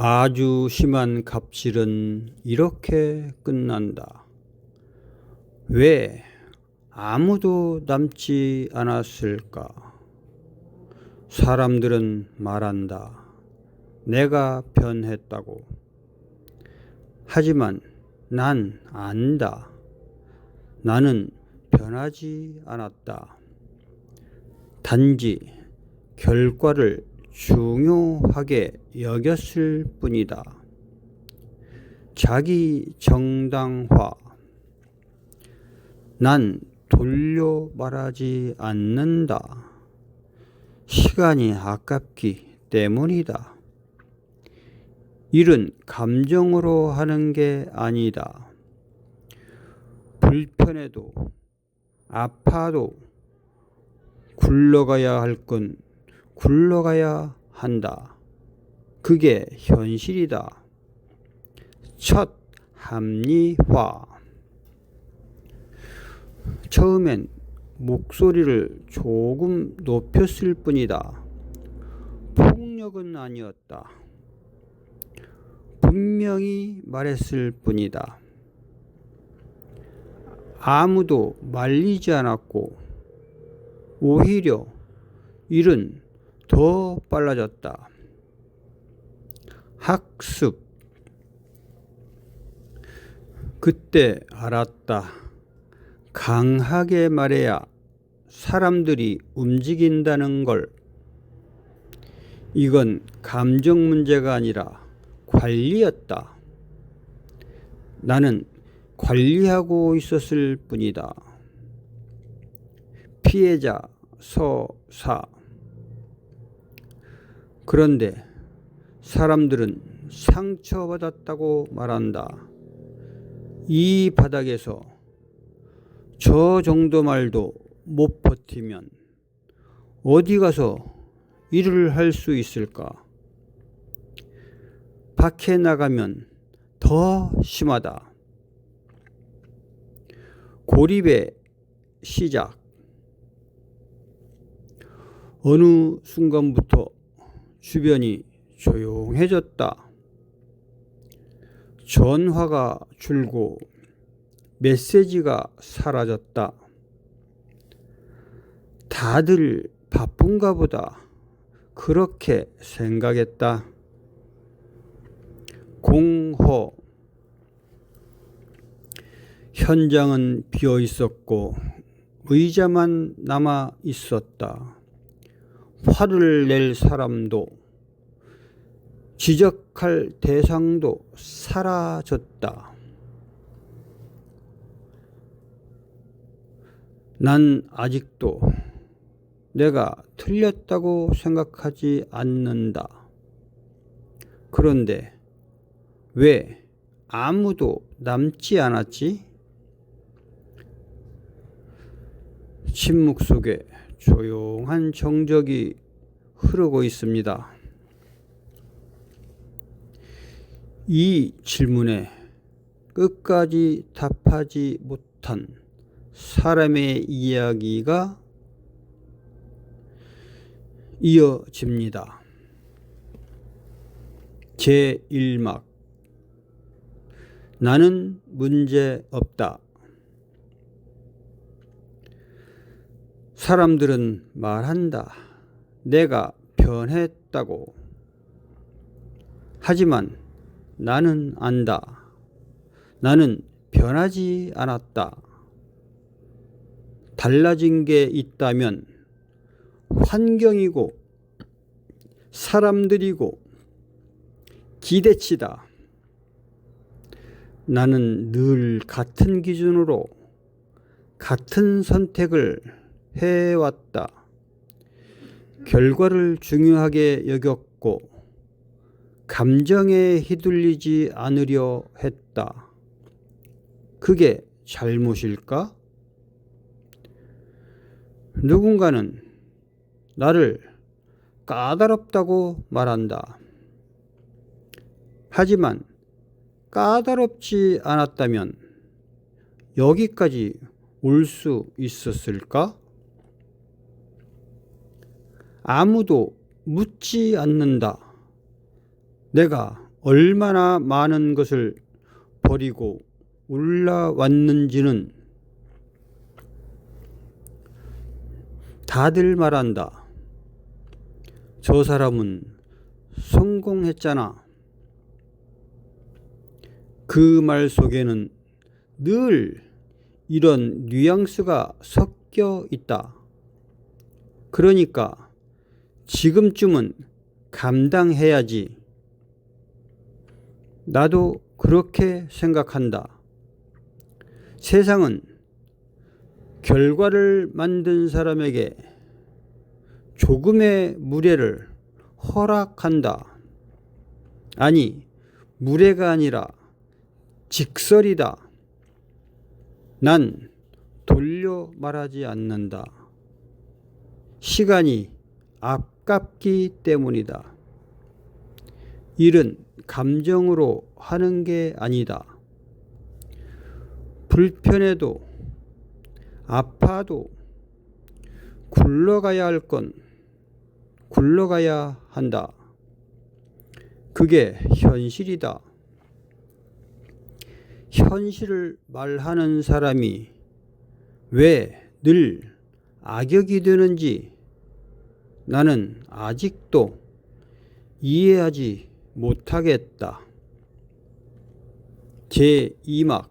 아주 심한 갑질은 이렇게 끝난다. 왜 아무도 남지 않았을까? 사람들은 말한다. 내가 변했다고. 하지만 난 안다. 나는 변하지 않았다. 단지 결과를 중요하게 여겼을 뿐이다. 자기 정당화. 난 돌려 말하지 않는다. 시간이 아깝기 때문이다. 일은 감정으로 하는 게 아니다. 불편해도 아파도 굴러가야 할 건 굴러가야 한다. 그게 현실이다. 첫 합리화. 처음엔 목소리를 조금 높였을 뿐이다. 폭력은 아니었다. 분명히 말했을 뿐이다. 아무도 말리지 않았고 오히려 일은 더 빨라졌다. 학습. 그때 알았다. 강하게 말해야 사람들이 움직인다는 걸. 이건 감정 문제가 아니라 관리였다. 나는 관리하고 있었을 뿐이다. 피해자 서사. 그런데 사람들은 상처받았다고 말한다. 이 바닥에서 저 정도 말도 못 버티면 어디 가서 일을 할 수 있을까? 밖에 나가면 더 심하다. 고립의 시작. 어느 순간부터 주변이 조용해졌다. 전화가 줄고 메시지가 사라졌다. 다들 바쁜가 보다. 그렇게 생각했다. 공허. 현장은 비어 있었고 의자만 남아 있었다. 화를 낼 사람도 지적할 대상도 사라졌다. 난 아직도 내가 틀렸다고 생각하지 않는다. 그런데 왜 아무도 남지 않았지? 침묵 속에 조용한 정적이 흐르고 있습니다. 이 질문에 끝까지 답하지 못한 사람의 이야기가 이어집니다. 제1막. 나는 문제 없다. 사람들은 말한다. 내가 변했다고. 하지만 나는 안다. 나는 변하지 않았다. 달라진 게 있다면 환경이고 사람들이고 기대치다. 나는 늘 같은 기준으로 같은 선택을 해왔다. 결과를 중요하게 여겼고 감정에 휘둘리지 않으려 했다. 그게 잘못일까? 누군가는 나를 까다롭다고 말한다. 하지만 까다롭지 않았다면 여기까지 올 수 있었을까? 아무도 묻지 않는다. 내가 얼마나 많은 것을 버리고 올라왔는지는 다들 말한다. 저 사람은 성공했잖아. 그 말 속에는 늘 이런 뉘앙스가 섞여 있다. 그러니까 지금쯤은 감당해야지. 나도 그렇게 생각한다. 세상은 결과를 만든 사람에게 조금의 무례를 허락한다. 아니, 무례가 아니라 직설이다. 난 돌려 말하지 않는다. 시간이 아깝기 때문이다. 일은 감정으로 하는 게 아니다. 불편해도 아파도 굴러가야 할 건 굴러가야 한다. 그게 현실이다. 현실을 말하는 사람이 왜 늘 악역이 되는지 나는 아직도 이해하지 못하겠다. 제2막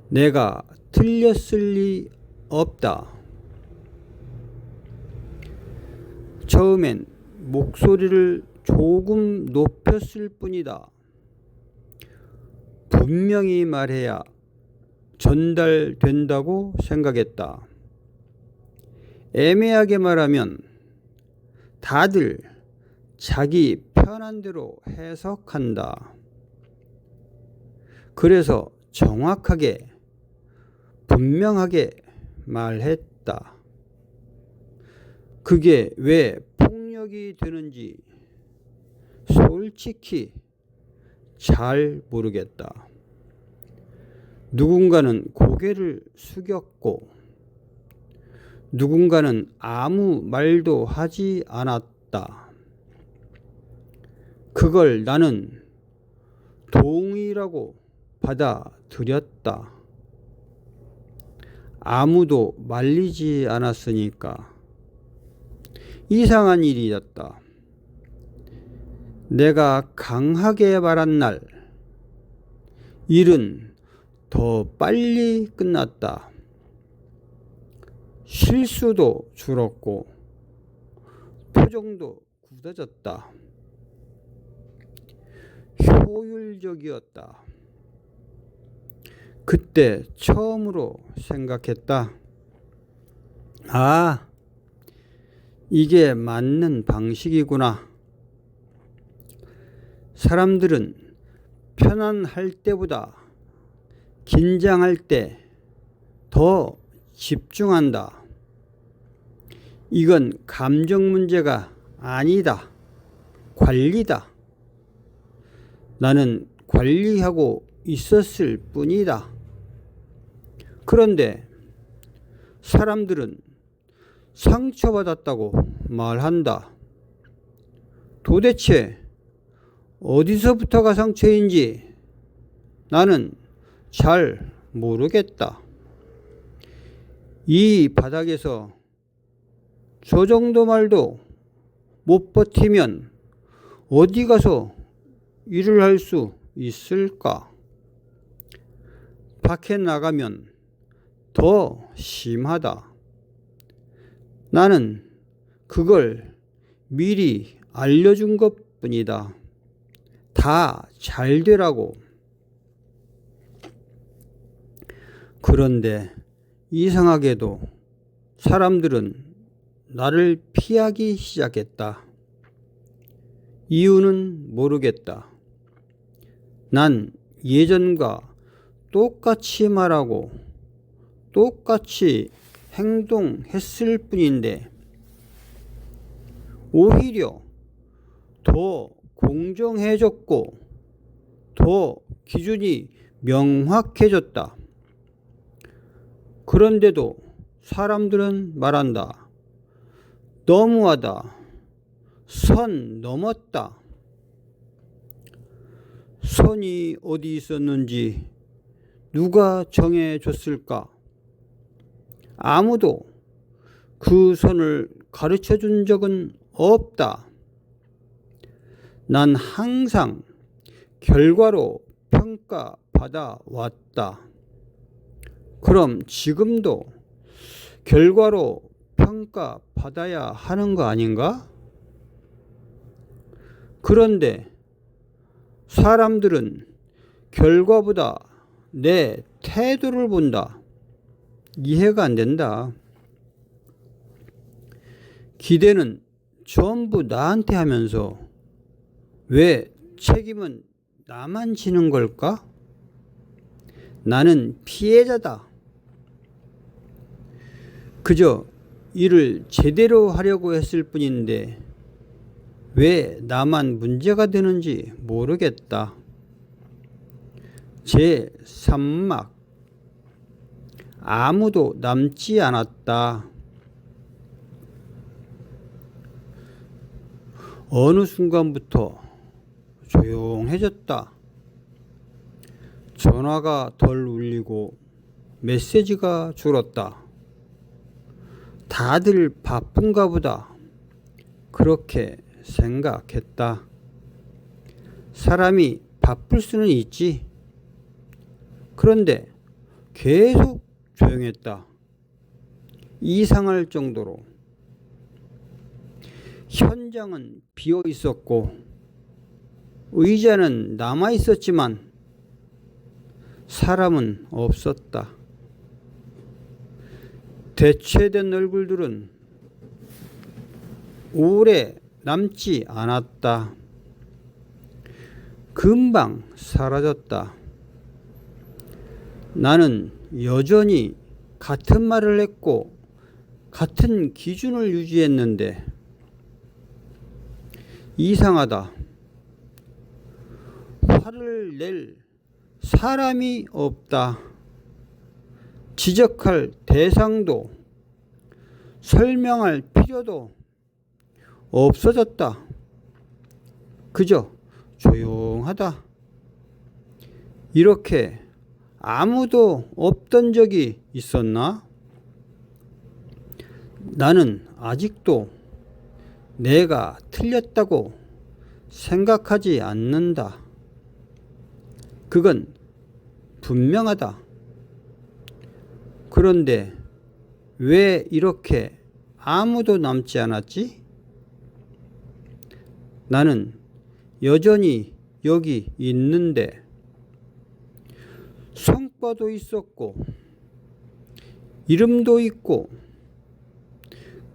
내가 틀렸을 리 없다. 처음엔 목소리를 조금 높였을 뿐이다. 분명히 말해야 전달된다고 생각했다. 애매하게 말하면 다들 자기 편한 대로 해석한다. 그래서 정확하게 분명하게 말했다. 그게 왜 폭력이 되는지 솔직히 잘 모르겠다. 누군가는 고개를 숙였고 누군가는 아무 말도 하지 않았다. 그걸 나는 동의라고 받아들였다. 아무도 말리지 않았으니까. 이상한 일이었다. 내가 강하게 말한 날, 일은 더 빨리 끝났다. 실수도 줄었고, 표정도 굳어졌다. 효율적이었다. 그때 처음으로 생각했다. 아, 이게 맞는 방식이구나. 사람들은 편안할 때보다 긴장할 때 더 집중한다. 이건 감정 문제가 아니다. 관리다. 나는 관리하고 있었을 뿐이다. 그런데 사람들은 상처받았다고 말한다. 도대체 어디서부터가 상처인지 나는 잘 모르겠다. 이 바닥에서 저 정도 말도 못 버티면 어디 가서 일을 할 수 있을까? 밖에 나가면 더 심하다. 나는 그걸 미리 알려준 것 뿐이다. 다 잘 되라고. 그런데 이상하게도 사람들은 나를 피하기 시작했다. 이유는 모르겠다. 난 예전과 똑같이 말하고 똑같이 행동했을 뿐인데 오히려 더 공정해졌고 더 기준이 명확해졌다. 그런데도 사람들은 말한다. 너무하다. 선 넘었다. 선이 어디 있었는지 누가 정해줬을까? 아무도 그 선을 가르쳐 준 적은 없다. 난 항상 결과로 평가받아 왔다. 그럼 지금도 결과로 평가받아야 하는 거 아닌가? 그런데 사람들은 결과보다 내 태도를 본다. 이해가 안 된다. 기대는 전부 나한테 하면서 왜 책임은 나만 지는 걸까? 나는 피해자다. 그저 일을 제대로 하려고 했을 뿐인데 왜 나만 문제가 되는지 모르겠다. 제3막 아무도 남지 않았다. 어느 순간부터 조용해졌다. 전화가 덜 울리고 메시지가 줄었다. 다들 바쁜가 보다. 그렇게 생각했다. 사람이 바쁠 수는 있지. 그런데 계속 조용했다. 이상할 정도로. 현장은 비어 있었고 의자는 남아 있었지만 사람은 없었다. 대체된 얼굴들은 오래 남지 않았다. 금방 사라졌다. 나는 여전히 같은 말을 했고 같은 기준을 유지했는데 이상하다. 화를 낼 사람이 없다. 지적할 대상도 설명할 필요도 없어졌다. 그저 조용하다. 이렇게 아무도 없던 적이 있었나? 나는 아직도 내가 틀렸다고 생각하지 않는다. 그건 분명하다. 그런데 왜 이렇게 아무도 남지 않았지? 나는 여전히 여기 있는데 성과도 있었고 이름도 있고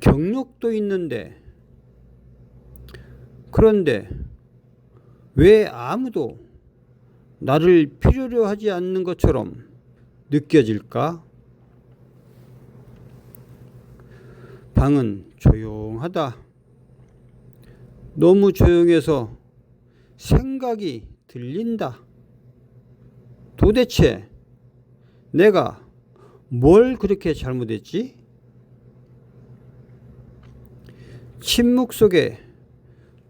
경력도 있는데 그런데 왜 아무도 나를 필요로 하지 않는 것처럼 느껴질까? 방은 조용하다. 너무 조용해서 생각이 들린다. 도대체 내가 뭘 그렇게 잘못했지? 침묵 속에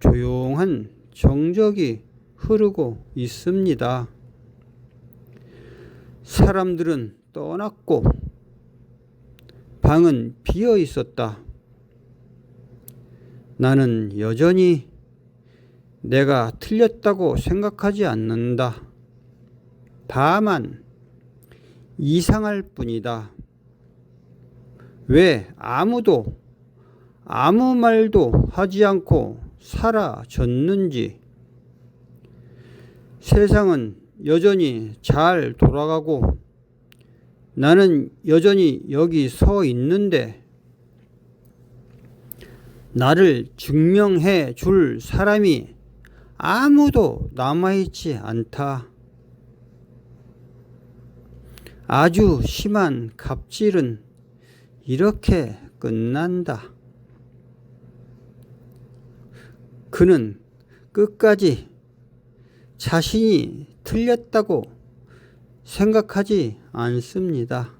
조용한 정적이 흐르고 있습니다. 사람들은 떠났고 방은 비어 있었다. 나는 여전히 내가 틀렸다고 생각하지 않는다. 다만 이상할 뿐이다. 왜 아무도 아무 말도 하지 않고 사라졌는지. 세상은 여전히 잘 돌아가고 나는 여전히 여기 서 있는데 나를 증명해 줄 사람이 아무도 남아있지 않다. 아주 심한 갑질은 이렇게 끝난다. 그는 끝까지 자신이 틀렸다고 생각하지 않습니다.